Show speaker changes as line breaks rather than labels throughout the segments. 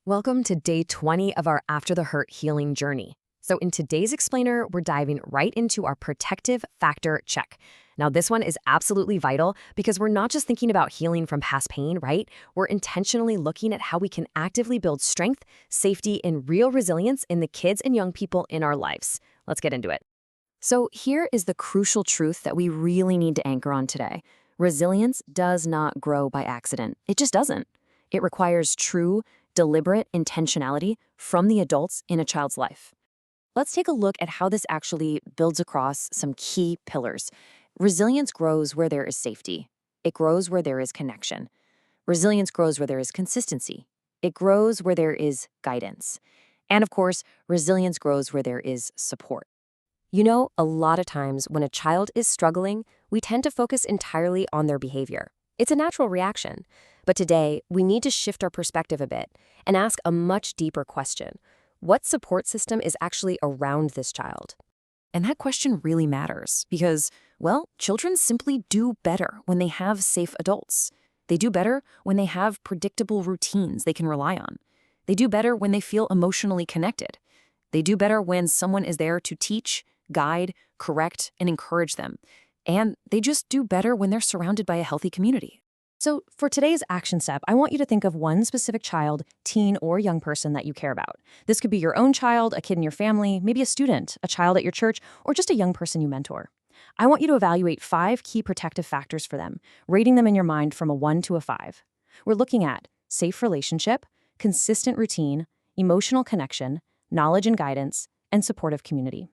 Welcome to day 20 of our After the Hurt healing journey. So in today's explainer, we're diving right into our protective factor check. Now, this one is absolutely vital because we're not just thinking about healing from past pain, right? We're intentionally looking at how we can actively build strength, safety, and real resilience in the kids and young people in our lives. Let's get into it. So here is the crucial truth that we really need to anchor on today. Resilience does not grow by accident. It just doesn't. It requires true, deliberate intentionality from the adults in a child's life. Let's take a look at how this actually builds across some key pillars. Resilience grows where there is safety. It grows where there is connection. Resilience grows where there is consistency. It grows where there is guidance. And of course, resilience grows where there is support. You know, a lot of times when a child is struggling, we tend to focus entirely on their behavior. It's a natural reaction. But today, we need to shift our perspective a bit and ask a much deeper question. What support system is actually around this child? And that question really matters because, well, children simply do better when they have safe adults. They do better when they have predictable routines they can rely on. They do better when they feel emotionally connected. They do better when someone is there to teach, guide, correct, and encourage them. And they just do better when they're surrounded by a healthy community. So for today's action step, I want you to think of one specific child, teen, or young person that you care about. This could be your own child, a kid in your family, maybe a student, a child at your church, or just a young person you mentor. I want you to evaluate 5 key protective factors for them, rating them in your mind from a 1 to a 5. We're looking at safe relationship, consistent routine, emotional connection, knowledge and guidance, and supportive community.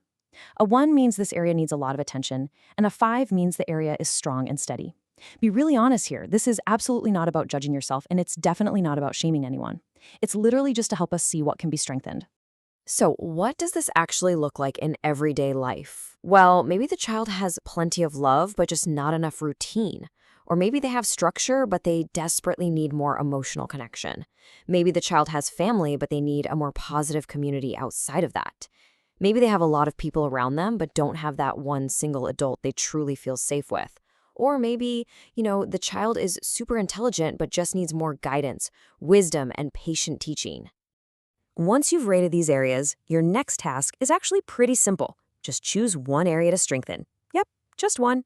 A 1 means this area needs a lot of attention, and a 5 means the area is strong and steady. Be really honest here. This is absolutely not about judging yourself, and it's definitely not about shaming anyone. It's literally just to help us see what can be strengthened. So what does this actually look like in everyday life? Well, maybe the child has plenty of love, but just not enough routine. Or maybe they have structure, but they desperately need more emotional connection. Maybe the child has family, but they need a more positive community outside of that. Maybe they have a lot of people around them, but don't have that one single adult they truly feel safe with. Or maybe, the child is super intelligent but just needs more guidance, wisdom, and patient teaching. Once you've rated these areas, your next task is actually pretty simple. Just choose one area to strengthen. Yep, just one.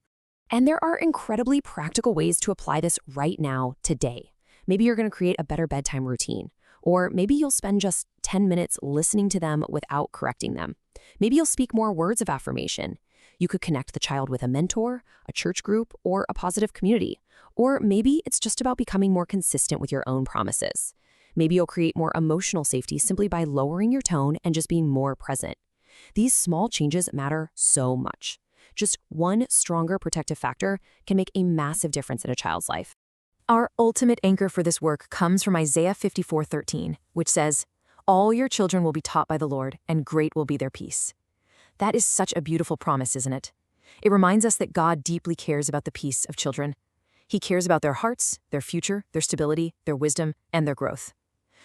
And there are incredibly practical ways to apply this right now, today. Maybe you're going to create a better bedtime routine. Or maybe you'll spend just 10 minutes listening to them without correcting them. Maybe you'll speak more words of affirmation. You could connect the child with a mentor, a church group, or a positive community. Or maybe it's just about becoming more consistent with your own promises. Maybe you'll create more emotional safety simply by lowering your tone and just being more present. These small changes matter so much. Just one stronger protective factor can make a massive difference in a child's life. Our ultimate anchor for this work comes from Isaiah 54:13, which says, "All your children will be taught by the Lord, and great will be their peace." That is such a beautiful promise, isn't it? It reminds us that God deeply cares about the peace of children. He cares about their hearts, their future, their stability, their wisdom, and their growth.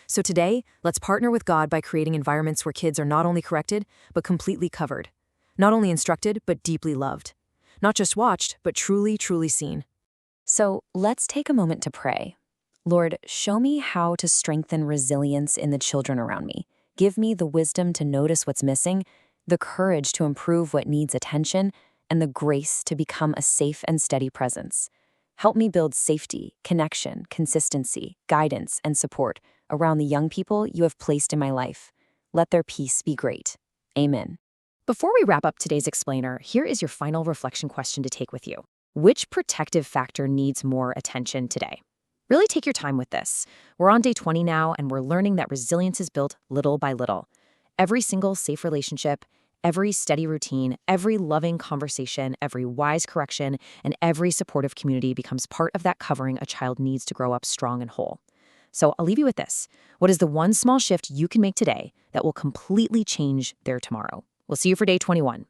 So today, let's partner with God by creating environments where kids are not only corrected, but completely covered. Not only instructed, but deeply loved. Not just watched, but truly, truly seen. So let's take a moment to pray. Lord, show me how to strengthen resilience in the children around me. Give me the wisdom to notice what's missing, the courage to improve what needs attention, and the grace to become a safe and steady presence. Help me build safety, connection, consistency, guidance, and support around the young people you have placed in my life. Let their peace be great. Amen. Before we wrap up today's explainer, here is your final reflection question to take with you. Which protective factor needs more attention today? Really take your time with this. We're on day 20 now, and we're learning that resilience is built little by little. Every single safe relationship, every steady routine, every loving conversation, every wise correction, and every supportive community becomes part of that covering a child needs to grow up strong and whole. So I'll leave you with this. What is the one small shift you can make today that will completely change their tomorrow? We'll see you for day 21.